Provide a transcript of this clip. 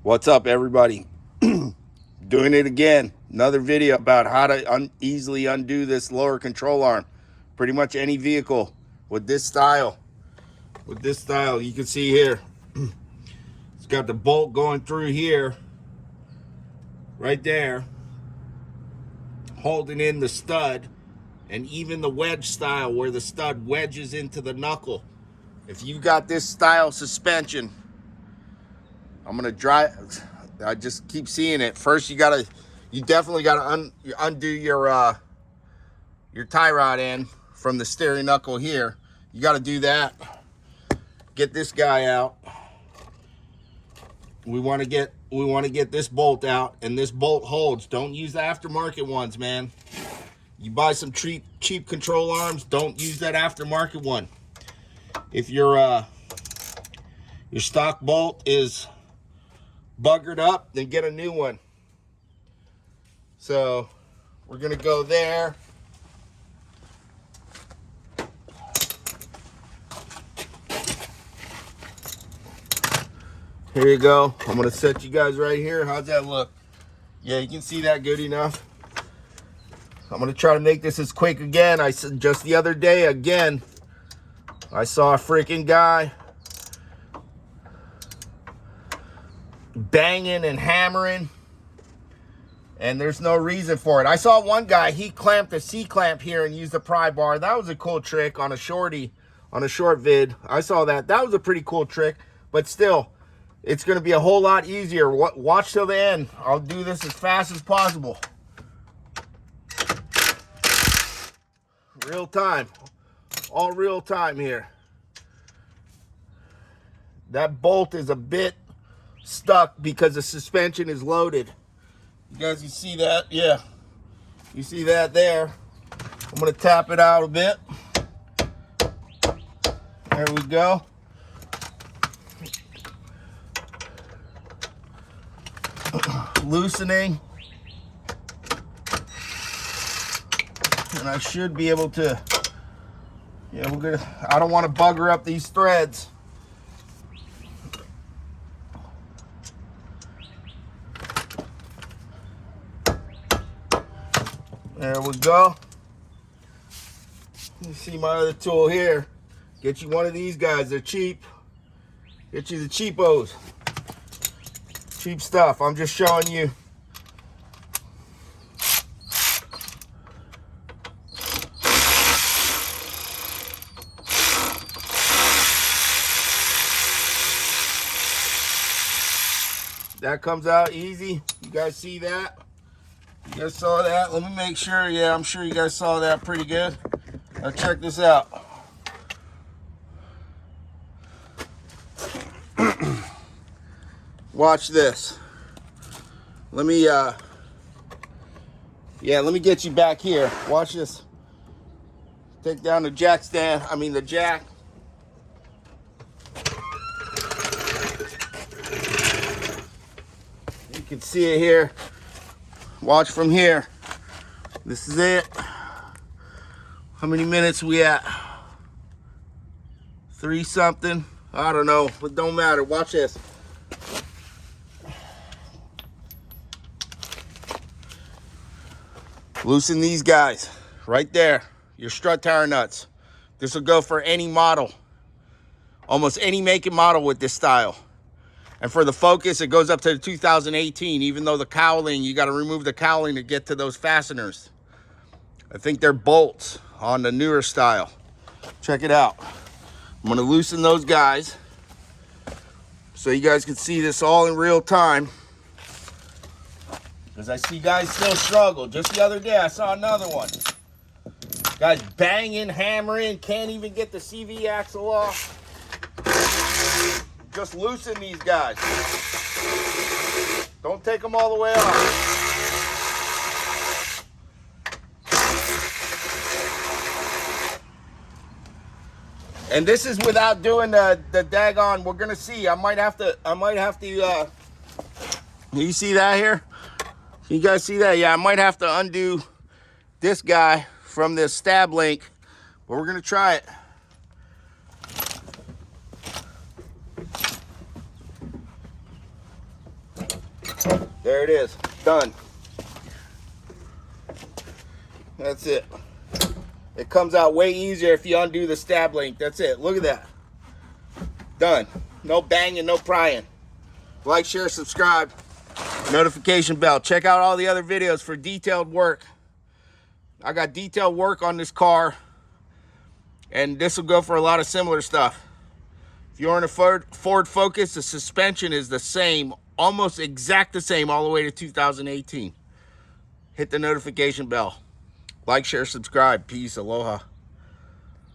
What's up, everybody? Doing it again. Another video about how to easily undo this lower control arm. Pretty much any vehicle with this style. You can see here. It's got the bolt going through here. Right there. Holding in the stud. And even the wedge style where the stud wedges into the knuckle. If you got this style suspension, I'm gonna drive. I just keep seeing it. First, you definitely gotta undo your tie rod end from the steering knuckle here. You gotta do that. Get this guy out. We want to get this bolt out, and this bolt holds. Don't use the aftermarket ones, man. You buy some cheap control arms. Don't use that aftermarket one. If your stock bolt is buggered up, then get a new one. So we're gonna go there. Here you go. I'm gonna set you guys right here. How's that look? Yeah, you can see that good enough. I'm gonna try to make this as quick again. I said just the other day again, I saw a freaking guy banging and hammering, and there's no reason for it. I saw one guy, he clamped a C-clamp here and used a pry bar. That was a cool trick on a shorty, on a short vid. I saw that. That was a pretty cool trick, but still, it's going to be a whole lot easier. Watch till the end. I'll do this as fast as possible. Real time. All real time here. That bolt is a bit stuck because the suspension is loaded. You guys, you see that? Yeah. You see that there. I'm going to tap it out a bit. There we go. Loosening. And I should be able to, yeah, I don't want to bugger up these threads. There we go. You see my other tool here. Get you one of these guys. They're cheap. Get you the cheapos. Cheap stuff. I'm just showing you. That comes out easy. You guys see that? You guys saw that? Let me make sure. Yeah, I'm sure you guys saw that pretty good. Now check this out. Watch this. Let me let me get you back here. Watch this. Take down the jack stand. I mean the jack. You can see it here. Watch from here. This is it. How many minutes we at? 3 something. I don't know, but don't matter. Watch this. Loosen these guys right there. Your strut tire nuts. This will go for any model. Almost any make and model with this style. And for the Focus, it goes up to the 2018. Even though the cowling, you got to remove the cowling to get to those fasteners. I think they're bolts on the newer style. Check it out. I'm going to loosen those guys so you guys can see this all in real time. Because I see guys still struggle. Just the other day, I saw another one. Guys banging, hammering, can't even get the CV axle off. Just loosen these guys. Don't take them all the way off. And this is without doing the daggone. We're gonna see. I might have to. You see that here? You guys see that? Yeah, I might have to undo this guy from this stab link, but we're gonna try it. There it is, done. That's it. It comes out way easier if you undo the stab link. That's it. Look at that. Done. No banging, no prying. Like, share, subscribe. Notification bell. Check out all the other videos for detailed work. I got detailed work on this car. And this will go for a lot of similar stuff. If you're in a Ford Focus, the suspension is the same. Almost exact the same all the way to 2018. Hit the notification bell. Like, share, subscribe. Peace. Aloha.